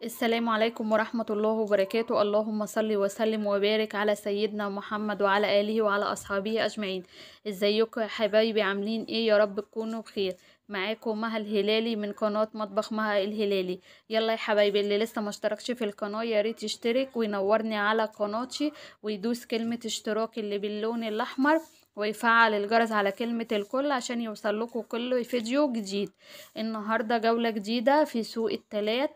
السلام عليكم ورحمة الله وبركاته. اللهم صل وسلم وبارك على سيدنا محمد وعلى آله وعلى أصحابه أجمعين. ازيكم يا حبايبي؟ عاملين ايه؟ يا رب تكونوا بخير. معاكم مها الهلالي من قناة مطبخ مها الهلالي. يلا يا حبايبي، اللي لسه ما اشتركش في القناة يا ريت يشترك وينورني على قناتي ويدوس كلمة اشتراك اللي باللون الأحمر ويفعل الجرس على كلمة الكل عشان يوصلكوا كل فيديو جديد. النهاردة جولة جديدة في سوق التلات،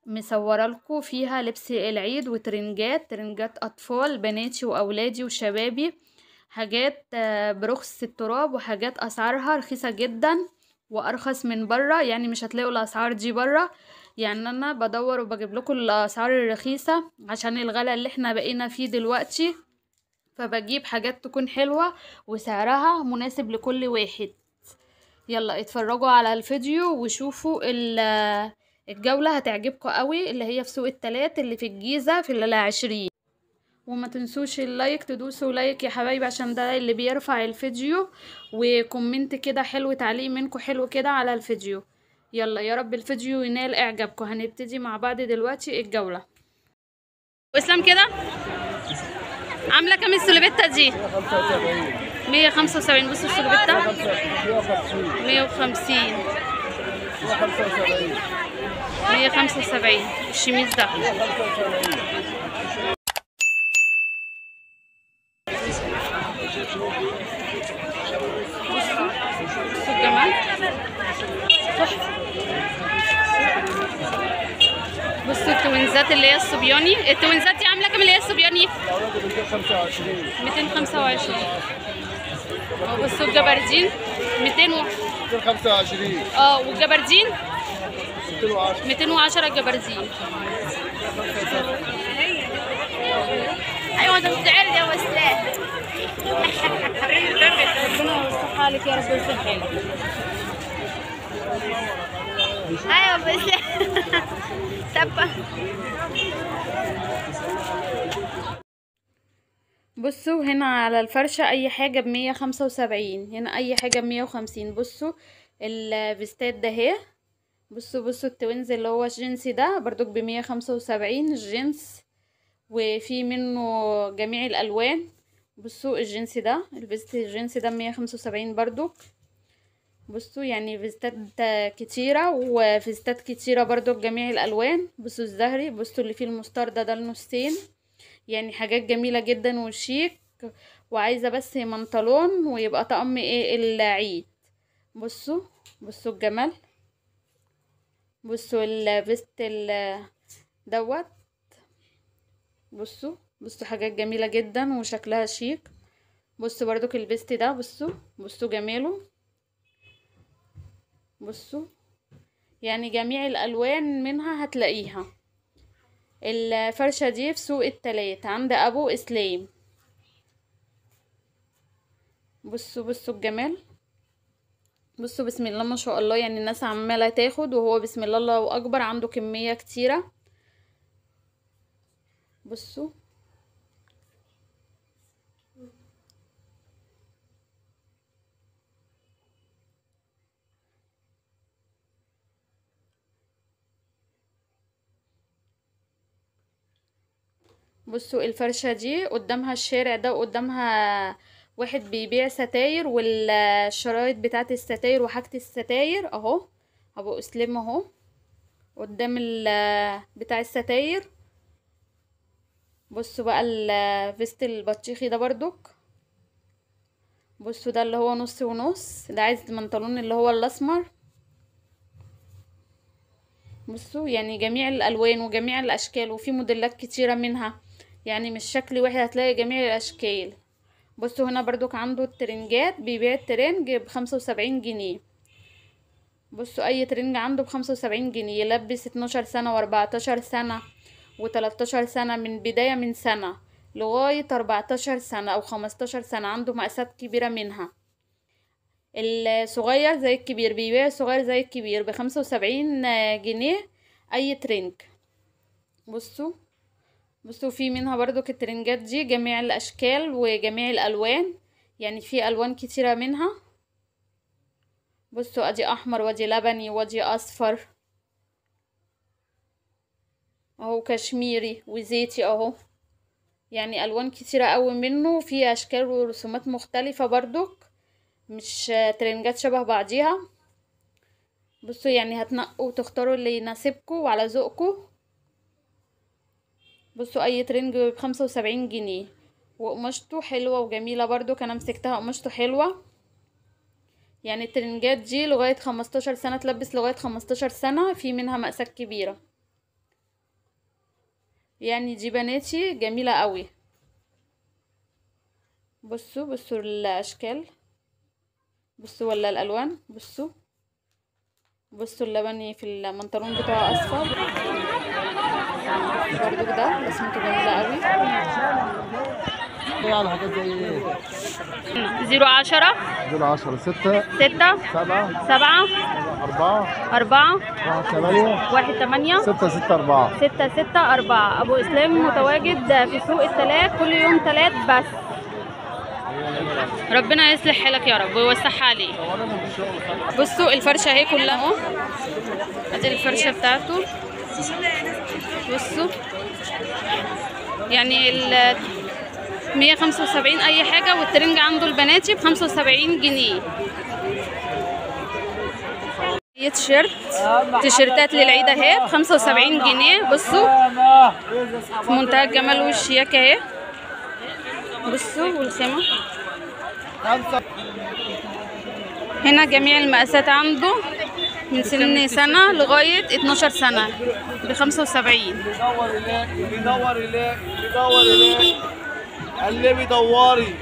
مصوره لكم فيها لبس العيد ترنجات اطفال بناتي واولادي وشبابي. حاجات برخص التراب، وحاجات اسعارها رخيصه جدا وارخص من بره، يعني مش هتلاقوا الاسعار دي بره. يعني انا بدور وبجيب لكم الاسعار الرخيصه عشان الغلا اللي احنا بقينا فيه دلوقتي، فبجيب حاجات تكون حلوه وسعرها مناسب لكل واحد. يلا اتفرجوا على الفيديو وشوفوا الجولة هتعجبكم قوي، اللي هي في سوق التلات اللي في الجيزة في ال20. وما تنسوش اللايك، تدوسوا لايك يا حبايبي عشان ده اللي بيرفع الفيديو، وكومنت كده حلو، تعليق منكم حلو كده على الفيديو. يلا يا رب الفيديو ينال اعجابكم. هنبتدي مع بعض دلوقتي الجولة. واسلام كده عاملة كام السلوبيتا دي؟ 175. بصوا السلوبيتا 150 175. الشميز ده بصوا الجمال تحفة. بصوا التوينزات اللي هي الصبياني، التوينزات دي عاملة كام اللي هي الصبياني؟ 225. بصوا الجبردين 225. والجبردين 210 الجبردين. ايوه انت بتعرض يا وسام. ربنا يصلح حالك يا رب ويصلح حالك. ايوه بس سبا. بصوا هنا على الفرشة اي حاجة ب175، هنا اي حاجة ب150. بصوا الفيستات ده اهي. بصوا التوينز اللي هو الجنسي ده برضو ب175 الجنس، وفي منه جميع الالوان. بصوا الجنسي ده، الفيست الجنسي ده 175 برضو. بصوا يعني فيستات كتيرة وفيستات كتيرة برضو بجميع الالوان. بصوا الزهري، بصوا اللي فيه المستردة ده النصين، يعني حاجات جميلة جدا وشيك، وعايزة بس منطلون ويبقى طقم ايه العيد. بصوا الجمال. بصوا الفيست دوت. بصوا حاجات جميلة جدا وشكلها شيك. بصوا برضو الفيست ده، بصوا جماله. بصوا يعني جميع الالوان منها هتلاقيها. الفرشة دي في سوق التلات عند ابو اسلام. بصوا الجمال. بصوا بسم الله ما شاء الله، يعني الناس عمالة تاخد وهو بسم الله الله اكبر عنده كمية كتيرة. بصوا بصوا الفرشة دي قدامها الشارع ده، وقدامها واحد بيبيع ستاير والشرايط بتاعت الستاير وحاجة الستاير اهو. ابو اسلام اهو قدام بتاع الستاير. بصوا بقى الفيست البطيخي ده برضك. بصوا ده اللي هو نص ونص، ده عايز منطلون اللي هو الاسمر. بصوا يعني جميع الالوان وجميع الاشكال، وفي موديلات كتيرة منها، يعني مش شكل واحد، هتلاقي جميع الاشكال. بصوا هنا برضك عنده الترنجات، بيبيع الترنج ب75 جنيه. بصوا اي ترنج عنده ب75 جنيه، يلبس 12 سنة و14 سنة و13 سنة، من بداية من سنة لغاية 14 سنة او 15 سنة، عنده مقاسات كبيرة منها. الصغير زي الكبير، بيبيع الصغير زي الكبير ب75 جنيه اي ترنج. بصوا في منها برضو الترنجات دي جميع الاشكال وجميع الالوان، يعني في الوان كتيرة منها. بصوا ادي احمر وادي لبني وادي اصفر. اهو كشميري وزيتي اهو، يعني الوان كتيرة قوي منه، في اشكال ورسومات مختلفة برضك، مش ترنجات شبه بعضيها. بصوا يعني هتنقوا وتختاروا اللي يناسبكم وعلى ذوقكم. بصوا اي ترنج ب75 جنيه، وقماشته حلوة وجميلة برضو، انا مسكتها قماشته حلوة. يعني الترنجات دي لغاية 15 سنة تلبس، لغاية 15 سنة، في منها مقاسات كبيرة. يعني دي بناتي جميلة قوي. بصوا الاشكال، بصوا ولا الالوان، بصوا اللبني في البنطلون بتاعه اصفر برضو، ده رسمته جميلة قوي. على حاجات زي ايه؟ 010 10 6 6 7 7 4 4 1 8 1 8 6 6 4 6 6 4. ابو اسلام متواجد في سوق التلات كل يوم تلات بس. ربنا يصلح حالك يا رب ويوسعها عليك. بصوا الفرشه اهي كلها اهو، ادي الفرشه بتاعته. بصوا يعني ال 175 اي حاجه، والترنج عنده البناتي ب75 جنيه. تيشيرتات للعيد اهي ب75 جنيه. بصوا في منتهى الجمال والشياكه اهي. بصوا والخامه هنا جميع المقاسات عنده، من سن سنة لغاية 12 سنة ب75. بيدور إليك قلبي دوري.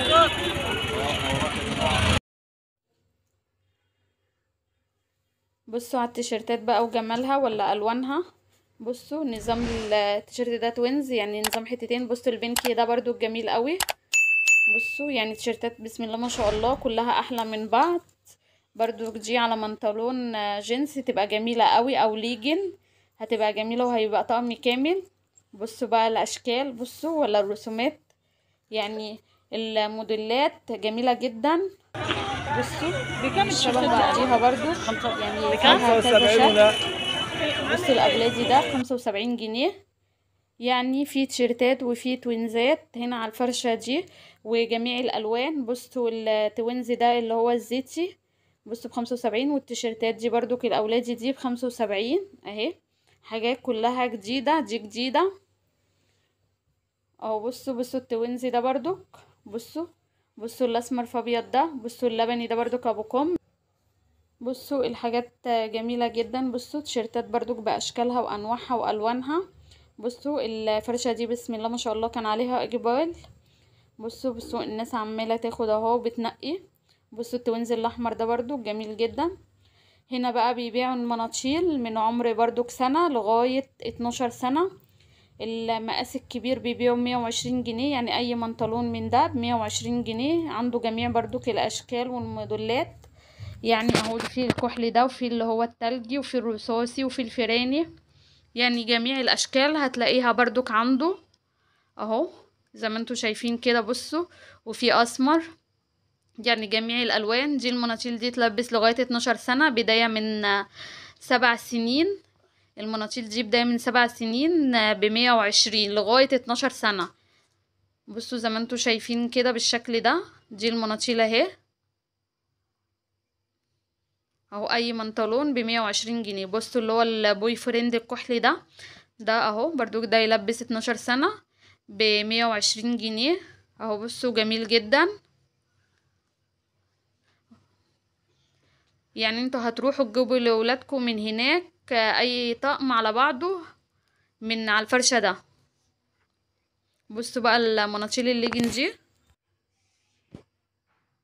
بصوا على التيشيرتات بقى وجمالها ولا ألوانها. بصوا نظام التيشيرت ده توينز، يعني نظام حتتين. بصوا البنكي ده برضو جميل قوي. بصوا يعني تيشيرتات بسم الله ما شاء الله كلها أحلى من بعض. برضو تجي على منطلون جينز تبقى جميلة قوي، او ليجن هتبقى جميلة وهيبقى طقم كامل. بصوا بقى الاشكال، بصوا ولا الرسومات، يعني الموديلات جميلة جدا. بصوا شبه بعضيها برضو، يعني فيها كذا شكل. بصوا الابلادي ده ب75 جنيه. يعني في تيشيرتات وفي توينزات هنا على الفرشة دي وجميع الالوان. بصوا التوينز ده اللي هو الزيتي، بصوا ب75. والتيشيرتات دي برضو الاولادي دي ب75 اهي. حاجات كلها جديدة، دي جديدة اهو. بصوا التوينز ده برضو، بصوا الاسمر في ابيض ده، بصوا اللبني ده برضو ابو كم. بصوا الحاجات جميلة جدا. بصوا تيشيرتات برضو باشكالها وانواعها والوانها. بصوا الفرشة دي بسم الله ما شاء الله كان عليها اقبال. بصوا الناس عمالة تاخد اهو بتنقي. بصوا التوينز الاحمر ده برضو جميل جدا. هنا بقى بيبيعوا المناطيل من عمر برضو سنة لغاية 12 سنة. المقاس الكبير بيبيعوا 120 جنيه، يعني اي منطلون من ده ب120 جنيه. عنده جميع برضو الاشكال والموديلات، يعني اهو في الكحلي ده وفي اللي هو التلجي وفي الرصاصي وفي الفراني، يعني جميع الاشكال هتلاقيها برضك عنده اهو زي ما انتوا شايفين كده. بصوا وفي اسمر، يعني جميع الالوان. دي المناطيل دي تلبس لغاية 12 سنة، بداية من 7 سنين. المناطيل دي بداية من 7 سنين ب120 لغاية 12 سنة. بصوا زي ما انتوا شايفين كده بالشكل ده. دي المناطيل اهي اهو، اي منطلون ب120 جنيه. بصوا اللي هو البوي فريند الكحلي ده اهو برضو ده يلبس 12 سنة ب120 جنيه اهو. بصوا جميل جدا. يعني انتوا هتروحوا تجيبوا لولادكم من هناك اي طقم على بعضه من على الفرشة ده. بصوا بقى المناطيل الليجن دي،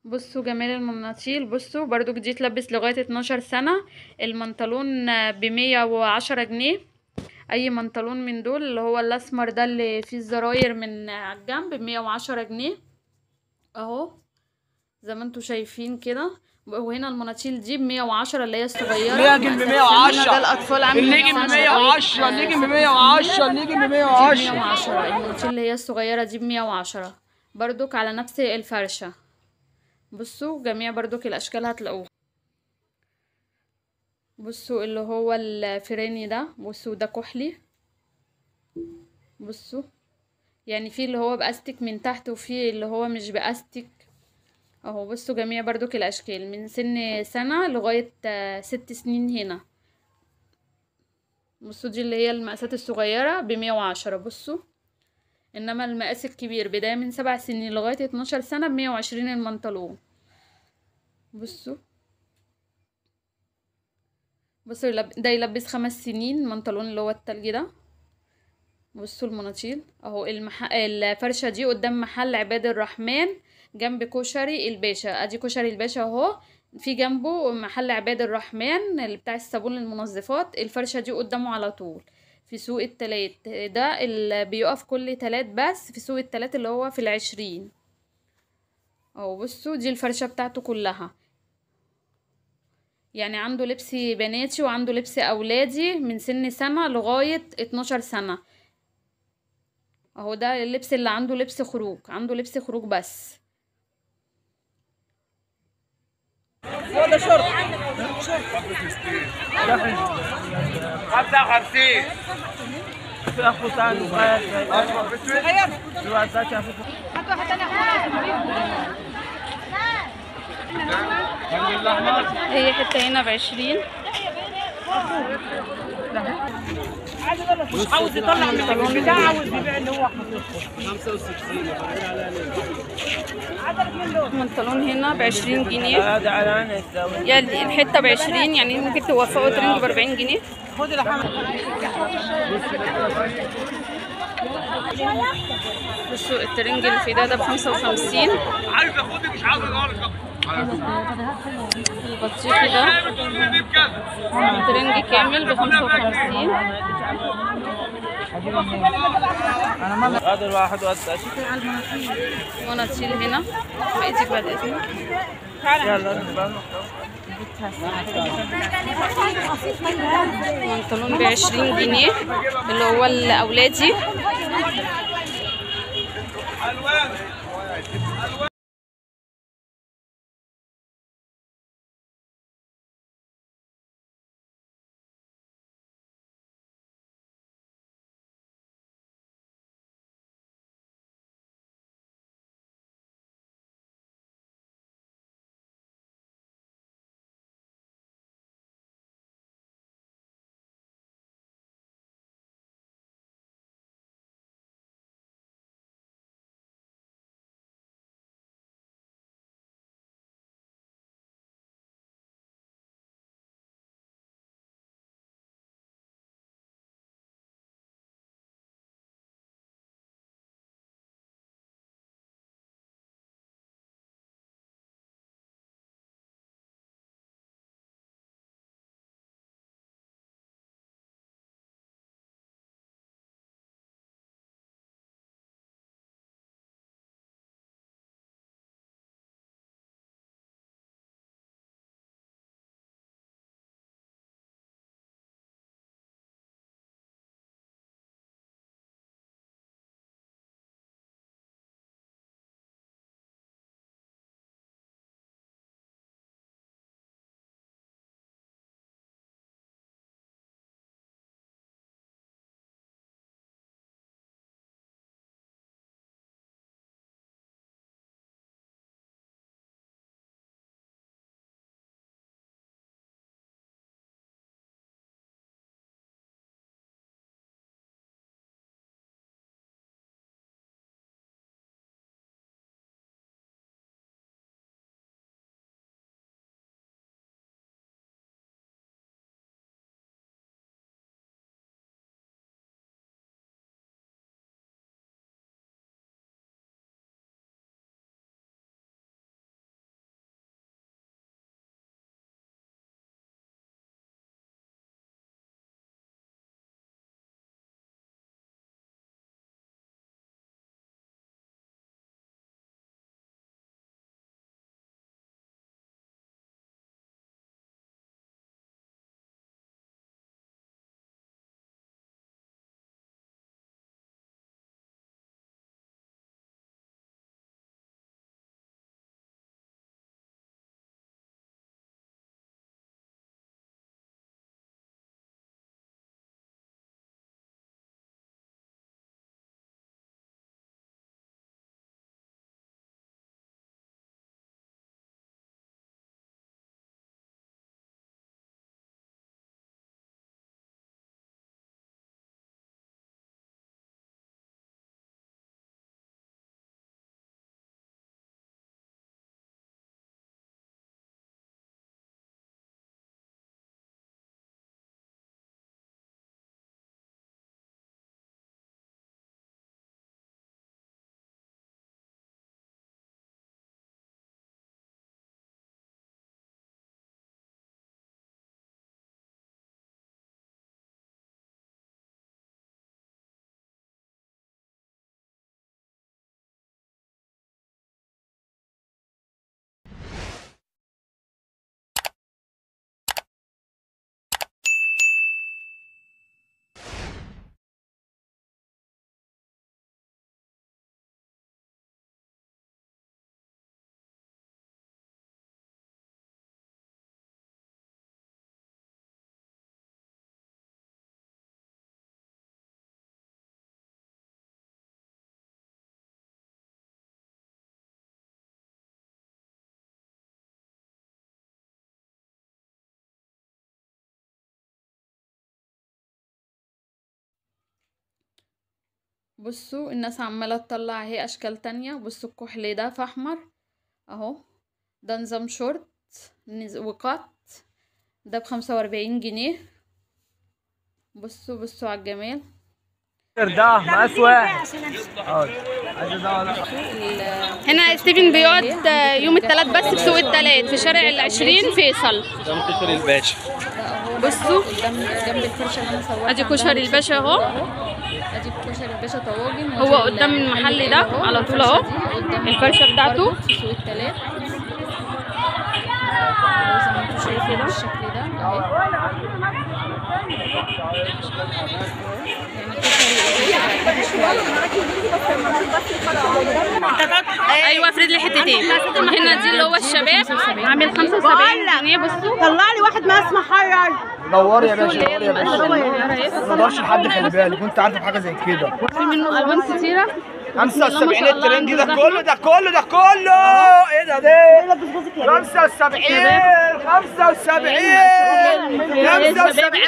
بصوا جمال المناطيل. بصوا برضو دي تلبس لغاية 12 سنة. المنطلون ب110 جنيه. اي منطلون من دول اللي هو الاسمر ده اللي فيه الزراير من على الجنب ب110 جنيه اهو زي ما انتوا شايفين كده. وهنا المناطيل دي ب110 اللي هي الصغيرة. الليجن ب110 ده الاطفال عامل الليجن ب110 الليجن ب110 الليجن ب110 المناطيل اللي هي الصغيرة دي ب110 برضك على نفس الفرشة. بصوا جميع برضك الاشكال هتلاقوها. بصوا اللي هو الفراني ده، بصوا ده كحلي بصوا، يعني في اللي هو باستك من تحت وفي اللي هو مش باستك اهو. بصوا جميع برضك الاشكال من سن سنة لغاية 6 سنين هنا. بصوا دي اللي هي المقاسات الصغيرة ب110. بصوا، انما المقاس الكبير بداية من 7 سنين لغاية 12 سنة ب120 المنطلون. بصوا، بصوا ده يلبس 5 سنين المنطلون اللي هو التلج ده. بصوا المناطيل اهو. الفرشة دي قدام محل عباد الرحمن جنب كشري الباشا. ادي كشري الباشا اهو، في جنبه محل عباد الرحمن اللي بتاع الصابون للمنظفات. الفرشة دي قدامه على طول في سوق التلات. ده اللي بيقف كل تلات بس في سوق التلات اللي هو في ال20 اهو. بصوا دي الفرشة بتاعته كلها، يعني عنده لبس بناتي وعنده لبس اولادي من سن سنة لغاية 12 سنة اهو. ده اللبس اللي عنده لبس خروج، عنده لبس خروج بس. هو ده شرط 55 في اخو ثاني صغير صغير. هات واحد ثاني هي حتة هنا ب20. عاوز يطلع من البتاع، عاوز يبيع اللي هو البنطلون هنا ب20 جنيه. هذا على انا يساوي يعني الحتة ب20، يعني ممكن توفقوا ترنج ب40 جنيه. خد الحمد. بصوا الترنج اللي في ده ب55. عايز اخدك مش عاوز اغلط. البطيخي ده ترنج كامل ب55. هذا الواحد واسع مناطيل هنا بإيدك بعد إذنك. يلا بنطلون ب20 جنيه اللي هو الأولادي. بصوا الناس عمالة تطلع اهي اشكال تانية. بصوا الكحل ده في احمر اهو، ده نظام شورت وقط، ده ب45 جنيه. بصوا على الجمال. ده مقاس واحد. هنا ستيفن بيقعد يوم الثلاث بس في سوق الثلاث في شارع ال20 فيصل. قدام كشري الباشا. بصوا جنب الفرشه اللي انا صورتها. ادي كشري الباشا اهو، ادي كشري الباشا طواجن. هو قدام المحل ده على طول اهو، الفرشه بتاعته في سوق الثلاث زي ما انتم شايفين بالشكل ده اهي. ايوه افرد لي حتتين. هنا دي اللي هو الشباب عامل 75 جنيه. بصوا طلع لي واحد ما اسمه حير. دوري يا باشا، دوري يا باشا، ما تقدرش لحد، خلي بالك وانت عارف حاجه زي كده. في منه الوان كتيره. 75 الترنج ده كله ده كله ده كله. ايه ده ده 75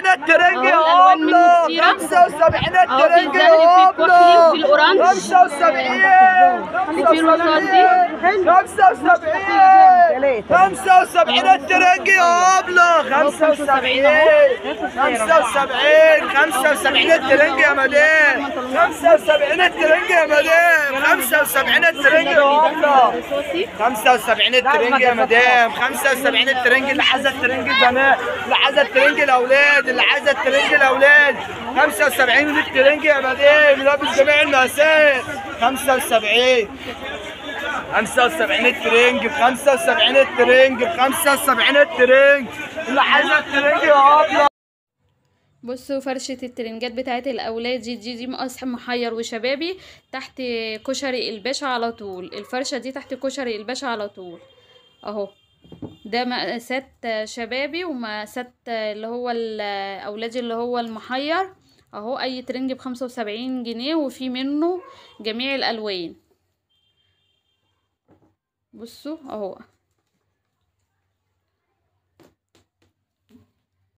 الترنج يا هبله. 75 الترنج يا هبله. في الاورانج 75 في الرصاص دي 75 الترنج يا هبله. 75 الترنج يا مدام. 75 الترنج يا مدام. 75 الترنج يا هبله. 75 الترنج يا مدام. 75 الترنج اللي عايزه الترنج البنات، اللي عايزه الترنج الاولاد، اللي عايزه الترنج الاولاد. 75 الترنج يا مدام، لابس جميع المقاسات. 75 الترنج ب 75 الترنج ب 75 الترنج اللي عايزه الترنج يا هبله. بصوا فرشة الترنجات بتاعت الأولاد دي مقاس محير وشبابي تحت كشري الباشا على طول. الفرشة دي تحت كشري الباشا على طول اهو. ده مقاسات شبابي ومقاسات اللي هو الأولادي اللي هو المحير اهو. أي ترنج ب75 جنيه وفي منه جميع الألوان. بصوا اهو.